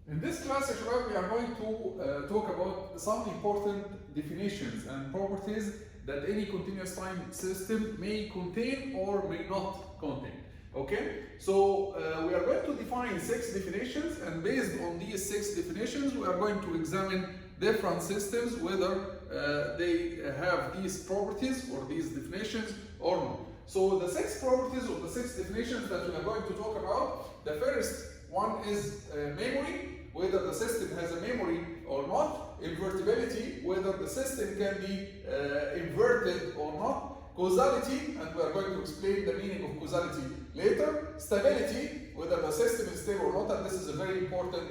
In this class, we are going to talk about some important definitions and properties that any continuous time system may contain or may not contain. Okay, so we are going to define 6 definitions, and based on these 6 definitions, we are going to examine different systems, whether they have these properties or these definitions or not. So the 6 properties or the 6 definitions that we are going to talk about, the first one is memory, whether the system has a memory or not; invertibility, whether the system can be inverted or not; causality, and we are going to explain the meaning of causality later; stability, whether the system is stable or not, and this is a very important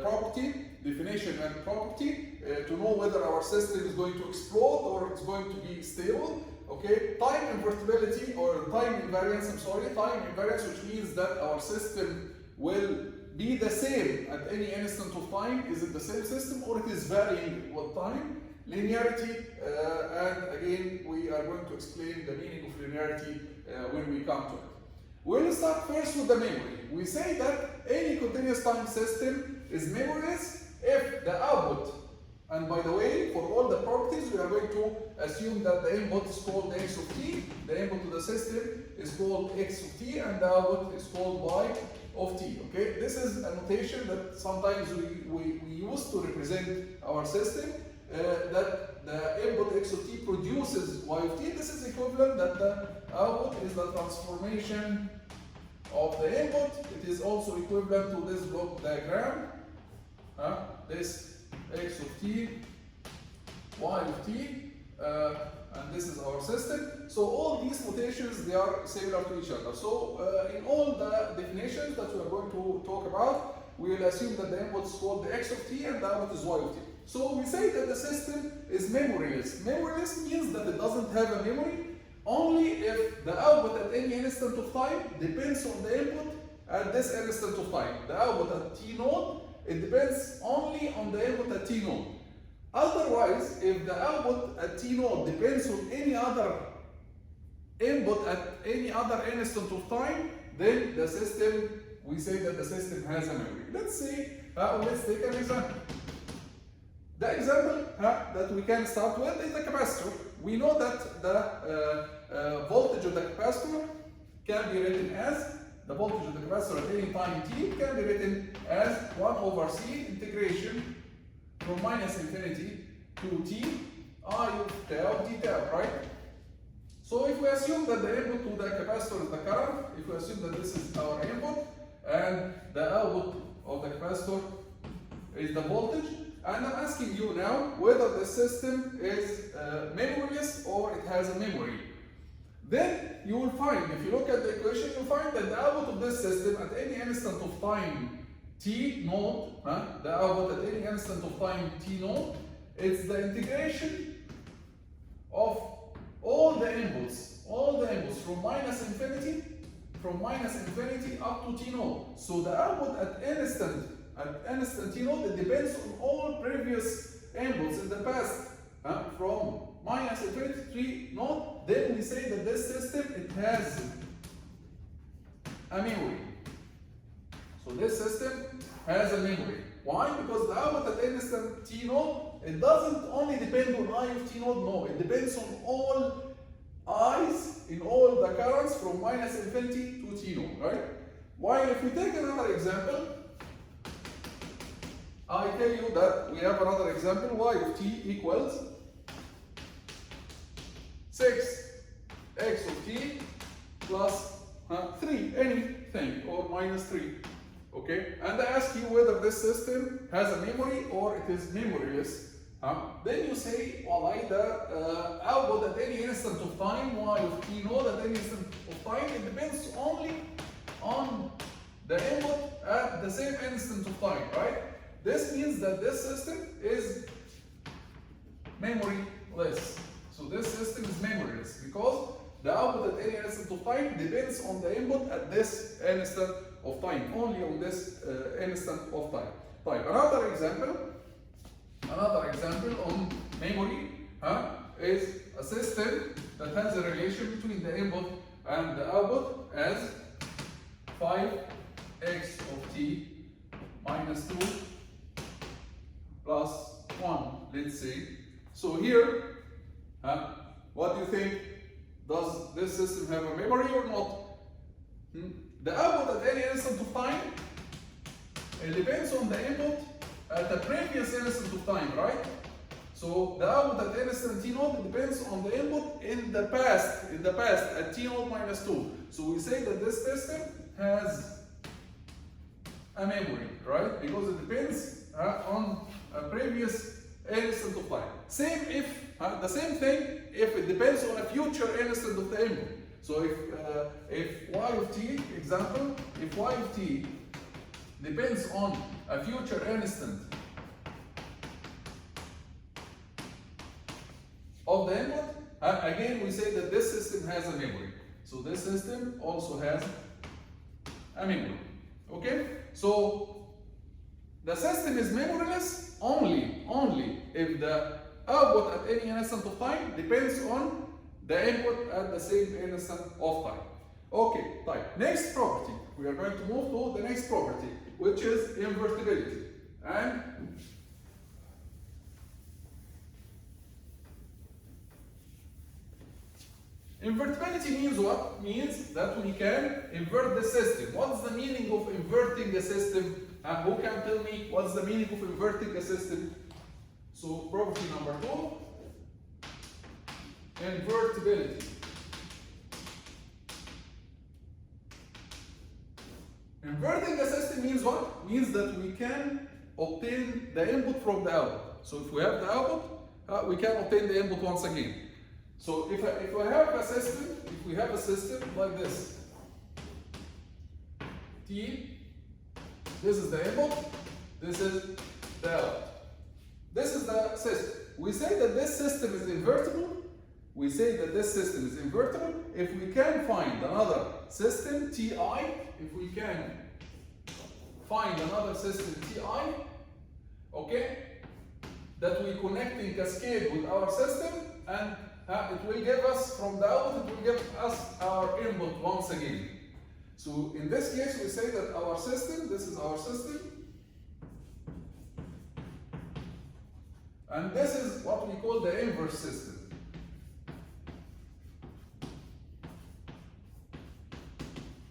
property, definition and property, to know whether our system is going to explode or it's going to be stable. Okay, time invertibility or time invariance, time invariance, which means that our system will be the same at any instant of time. Is it the same system or it is varying with time? Linearity, and again we are going to explain the meaning of linearity when we come to it. We'll start first with the memory. We say that any continuous time system is memoryless if the output, and by the way, for all the properties, we are going to assume that the input is called x of t, the input to the system is called x of t, and the output is called y of t. Okay, this is a notation that sometimes we use to represent our system, that the input x of t produces y of t. This is equivalent that the output is the transformation of the input. It is also equivalent to this block diagram. This x of t, y of t, and this is our system. So all these notations, they are similar to each other. So in all the definitions that we are going to talk about, we will assume that the input is called the x of t and the output is y of t. So we say that the system is memoryless. Memoryless means that it doesn't have a memory only if the output at any instant of time depends on the input at this instant of time. The output at t node, it depends only on the input at t node. Otherwise, if the output at t node depends on any other input at any other instant of time, then the system, we say that the system has a memory. Let's take an example. The example that we can start with is the capacitor. We know that the voltage of the capacitor can be written as, the voltage of the capacitor at any time t can be written as 1 over c integration from minus infinity to t I of tau d tau, right? So if we assume that the input to the capacitor is the current, if we assume that this is our input and the output of the capacitor is the voltage, and I'm asking you now whether the system is memoryless or it has a memory, then you will find, if you look at the equation, you'll find that the output of this system at any instant of time t node, the output at any instant of time t node, it's the integration of all the inputs from minus infinity up to t node. So the output at instant t node, it depends on all previous inputs in the past from minus infinity to t node. Then we say that this system, it has a memory. So this system has a memory. Why? Because the output at instant t node, it doesn't only depend on I of t node, no, it depends on all i's in all the currents from minus infinity to t node, right? While if we take another example, I tell you that we have another example, y of t equals 6 x of t plus 3, anything, or minus 3. Okay, and I ask you whether this system has a memory or it is memoryless. Then you say, well, the output at any instant of time, y of t node at any instant of time, it depends only on the input at the same instant of time, right? This means that this system is memoryless. So this system is memoryless because the output at any instant of time depends on the input at this instant of time, only on this instant of time. Another example on memory is a system that has a relation between the input and the output as 5x of t minus minus 2 plus 1, let's say. So here, what do you think? Does this system have a memory or not? The output at any instant of time, it depends on the input at the previous instant of time, right? So the output at instant t0 depends on the input in the past at t0 minus 2. So we say that this system has a memory, right? Because it depends on a previous instant of time. Same if the same thing if it depends on a future instant of the input. So if y of t, example, if y of t depends on a future instant of the input, again we say that this system has a memory. So this system also has a memory. Okay? So the system is memoryless only if the output at any instant of time depends on the input at the same instant of time. Okay, type. Next property. We are going to move to the next property, which is invertibility. And invertibility means what? Means that we can invert the system. What's the meaning of inverting the system? Who can tell me what's the meaning of inverting the system? So property number 2, invertibility. Inverting the system means what? Means that we can obtain the input from the output. So if we have the output, we can obtain the input once again. So if we have a system like this, T, this is the input, this is the output. This is the system. We say that this system is invertible. We say that this system is invertible if we can find another system, Ti, if we can find another system, Ti, okay, that we connect in cascade with our system, and it will give us, from the output, it will give us our input once again. So in this case, we say that our system, this is our system, and this is what we call the inverse system.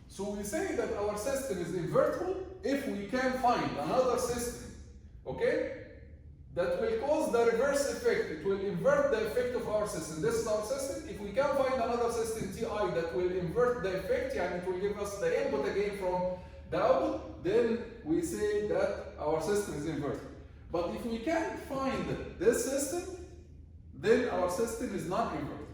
So we say that our system is invertible if we can find another system, okay, that will cause the reverse effect. It will invert the effect of our system. This is our system. If we can find another system, Ti, that will invert the effect, and it will give us the input again from the output, then we say that our system is invertible. But if we can't find this system, then our system is not invertible.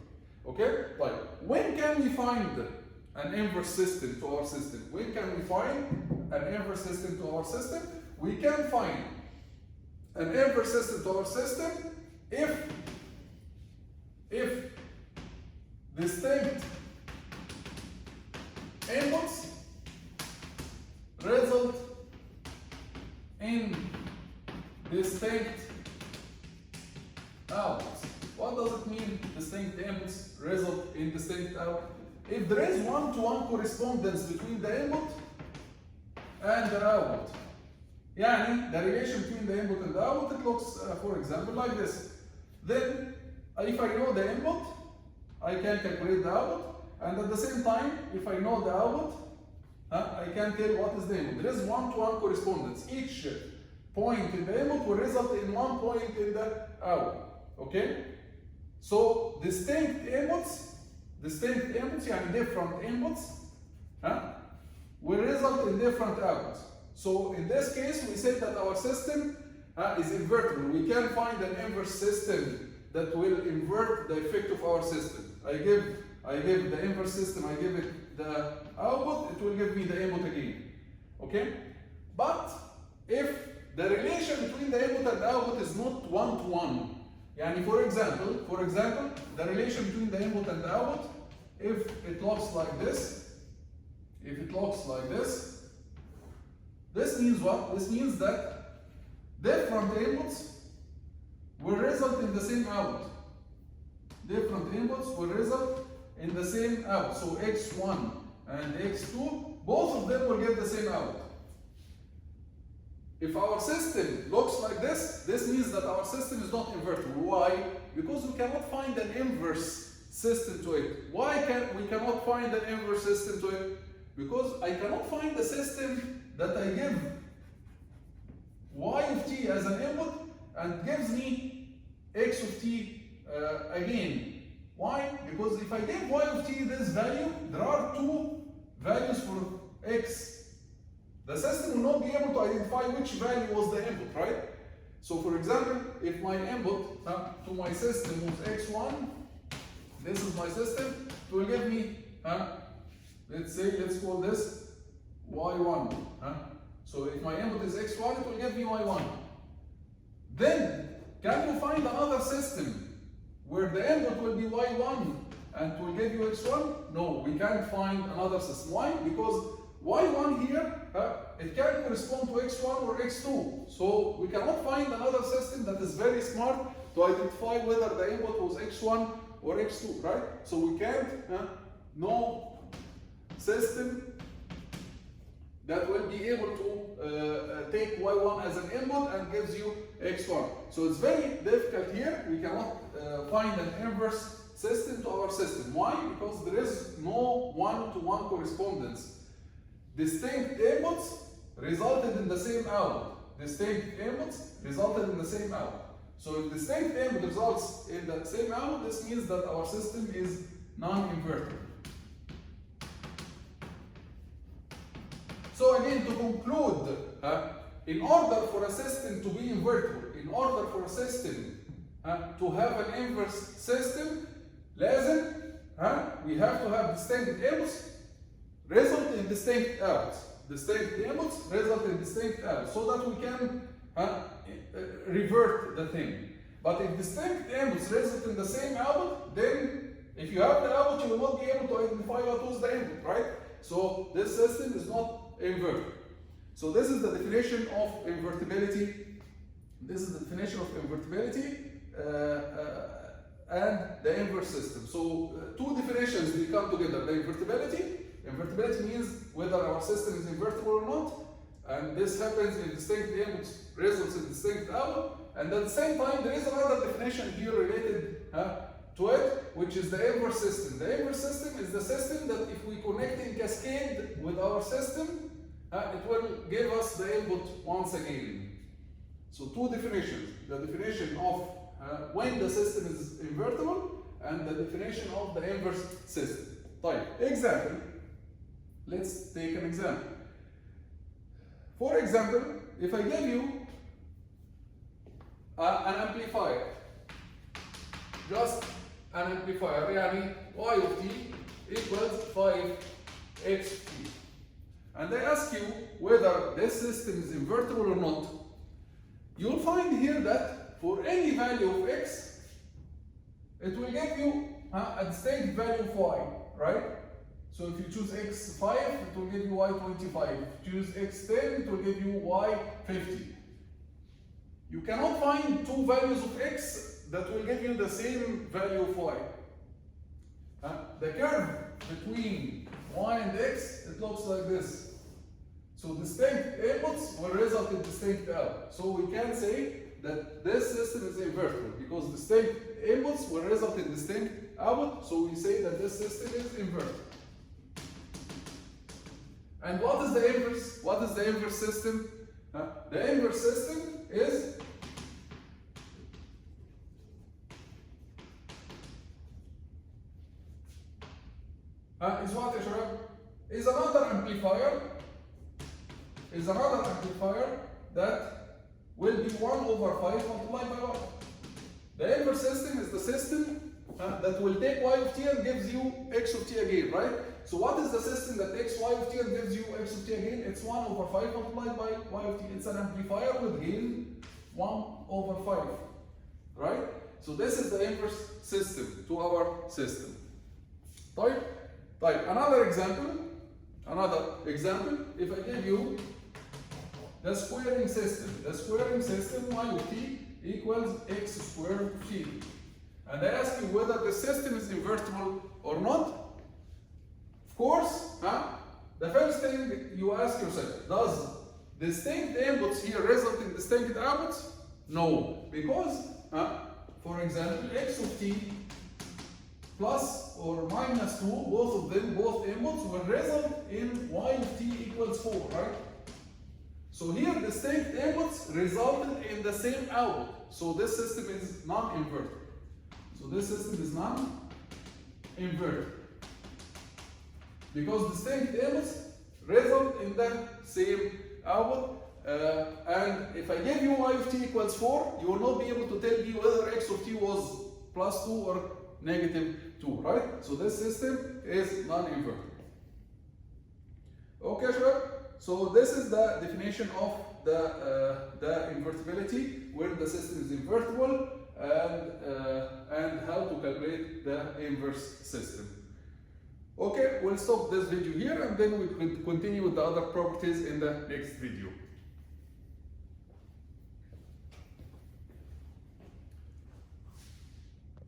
Okay? Like, when can we find an inverse system to our system? When can we find an inverse system to our system? We can find an inverse system to our system if distinct inputs result in distinct outputs. What does it mean, distinct inputs result in distinct outputs? If there is one-to-one correspondence between the input and the output, yani the relation between the input and the output, it looks, for example, like this. Then, if I know the input, I can calculate the output, and at the same time, if I know the output, I can tell what is the input. There is one-to-one correspondence. Each point in the input will result in one point in the output. Okay? So distinct inputs, yani different inputs, will result in different outputs. So in this case, we say that our system is invertible. We can find an inverse system that will invert the effect of our system. I give the inverse system, I give it the output, it will give me the input again. Okay? But if the relation between the input and the output is not one-to-one, yani for example, the relation between the input and the output, if it looks like this, this means what? This means that different inputs will result in the same output. Different inputs will result in the same output. So x1 and x2, both of them will get the same output. If our system looks like this means that our system is not invertible. Why? Because we cannot find an inverse system to it. Why we cannot find an inverse system to it? Because I cannot find a system that I give y of t as an input and gives me x of t again. Why? Because if I give y of t this value, there are two values for x. The system will not be able to identify which value was the input, right? So for example, if my input to my system was x1, this is my system, it will give me, let's call this y1. So if my input is x1, it will give me y1. Then, can you find another system where the input will be y1 and it will give you x1? No, we can't find another system. Why? Because y1 here, it can correspond to x1 or x2. So we cannot find another system that is very smart to identify whether the input was x1 or x2, right? So we can't, no system that will be able to take y1 as an input and gives you x1. So it's very difficult here. We cannot find an inverse system to our system. Why? Because there is no one-to-one correspondence. Distinct inputs resulted in the same output. Distinct inputs resulted in the same output. So if distinct input results in the same output, this means that our system is non-invertible. So again, to conclude, in order for a system to be invertible, in order for a system to have an inverse system, لازم we have to have distinct inputs result in distinct outputs. Distinct inputs result in distinct outputs, so that we can revert the thing. But if distinct inputs result in the same output, then if you have the output, you will not be able to identify what was the input, right? So this system is not invertible. So this is the definition of invertibility. This is the definition of invertibility and the inverse system. So two definitions will come together. The invertibility means whether our system is invertible or not, and this happens if distinct inputs results in distinct output. And at the same time, there is another definition here related to it, which is the inverse system. The inverse system is the system that if we connect in cascade with our system, it will give us the input once again. So two definitions: the definition of when the system is invertible, and the definition of the inverse system. Example. Let's take an example. For example, if I give you an amplifier, just an amplifier, يعني y of t equals 5xt, and I ask you whether this system is invertible or not, you'll find here that for any value of x, it will give you a distinct value of y, right? So if you choose x5, it will give you y25. If you choose x10, it will give you y50. You cannot find two values of x that will give you the same value of y. The curve between y and x, it looks like this. So distinct inputs will result in distinct outputs. So we can say that this system is invertible because distinct inputs will result in distinct output. So we say that this system is invertible. And what is the inverse? What is the inverse system? The inverse system is what يا شباب? Is another amplifier that will be 1 over 5 multiplied by 1. The inverse system is the system that will take y of t and gives you x of t again, right? So what is the system that takes y of t and gives you x of t again? It's 1 over 5 multiplied by y of t. It's an amplifier with gain 1 over 5, right? So this is the inverse system to our system. Another example, if I give you the squaring system y of t equals x squared of t. And I ask you whether the system is invertible or not. Of course, the first thing you ask yourself, does distinct inputs here result in distinct outputs? No, because, for example, x of t plus or minus 2, both of them, both inputs, will result in y of t equals 4, right? So here, distinct inputs resulted in the same output. So this system is non-inverted. So this system is non-inverted. Because distinct inputs result in the same output. And if I give you y of t equals 4, you will not be able to tell me whether x of t was plus 2 or negative 2, right? So this system is non-inverted. Okay, sure. So this is the definition of the invertibility, where the system is invertible, and how to calculate the inverse system. Okay, we'll stop this video here, and then we will continue with the other properties in the next video.